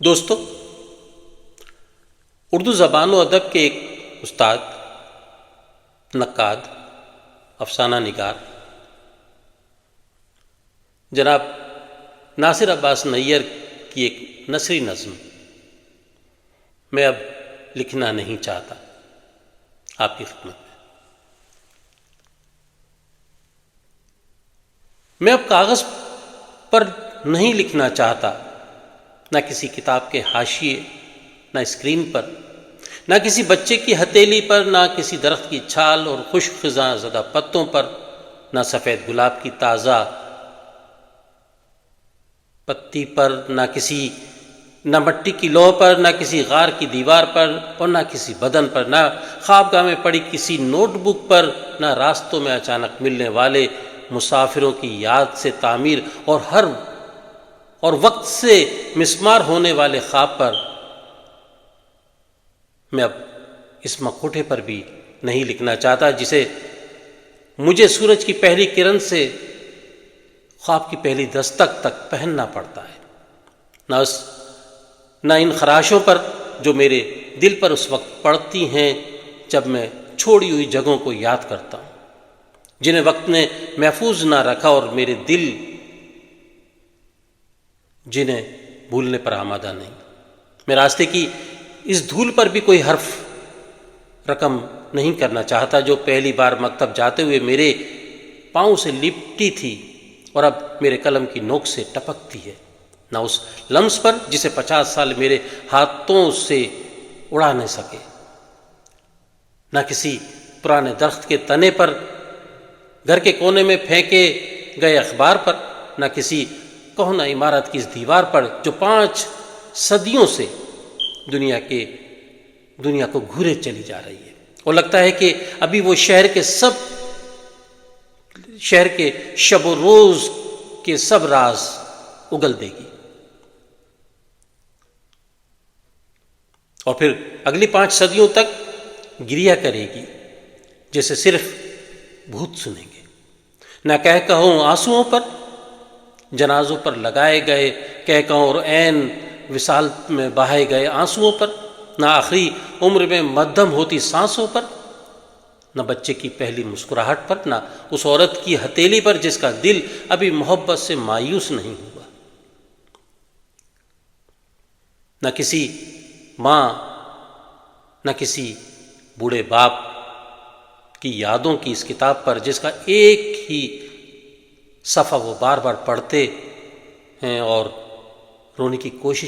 دوستو، اردو زبان و ادب کے ایک استاد، نقاد، افسانہ نگار جناب ناصر عباس نیّر کی ایک نثری نظم میں اب لکھنا نہیں چاہتا آپ کی خدمت میں۔ میں اب کاغذ پر نہیں لکھنا چاہتا، نہ کسی کتاب کے حاشیے، نہ اسکرین پر، نہ کسی بچے کی ہتھیلی پر، نہ کسی درخت کی چھال اور خشک خزاں زدہ پتوں پر، نہ سفید گلاب کی تازہ پتی پر، نہ مٹی کی لوح پر، نہ کسی غار کی دیوار پر، اور نہ کسی بدن پر، نہ خوابگاہ میں پڑی کسی نوٹ بک پر، نہ راستوں میں اچانک ملنے والے مسافروں کی یاد سے تعمیر اور وقت سے مسمار ہونے والے خواب پر۔ میں اب اس مکھوٹے پر بھی نہیں لکھنا چاہتا جسے مجھے سورج کی پہلی کرن سے خواب کی پہلی دستک تک پہننا پڑتا ہے، نہ ان خراشوں پر جو میرے دل پر اس وقت پڑتی ہیں جب میں چھوڑی ہوئی جگہوں کو یاد کرتا ہوں، جنہیں وقت نے محفوظ نہ رکھا، اور میرے دل جنہیں بھولنے پر آمادہ نہیں۔ میں راستے کی اس دھول پر بھی کوئی حرف رقم نہیں کرنا چاہتا جو پہلی بار مکتب جاتے ہوئے میرے پاؤں سے لپٹی تھی اور اب میرے قلم کی نوک سے ٹپکتی ہے، نہ اس لمس پر جسے 50 سال میرے ہاتھوں سے اڑا نہ سکے، نہ کسی پرانے درخت کے تنے پر، گھر کے کونے میں پھینکے گئے اخبار پر، نہ کسی کہنہ عمارت کی اس دیوار پر جو 5 صدیوں سے دنیا کو گھورے چلی جا رہی ہے، اور لگتا ہے کہ ابھی وہ شہر کے شب و روز کے سب راز اگل دے گی، اور پھر اگلی 5 صدیوں تک گریا کرے گی جیسے صرف بھوت سنیں گے، نہ کہوں آنسوؤں پر، جنازوں پر لگائے گئے کہوں اور عین وصال میں بہائے گئے آنسوؤں پر، نہ آخری عمر میں مدھم ہوتی سانسوں پر، نہ بچے کی پہلی مسکراہٹ پر، نہ اس عورت کی ہتھیلی پر جس کا دل ابھی محبت سے مایوس نہیں ہوا، نہ کسی ماں، نہ کسی بوڑھے باپ کی یادوں کی اس کتاب پر جس کا ایک ہی صفحہ وہ بار بار پڑھتے ہیں اور رونے کی کوشش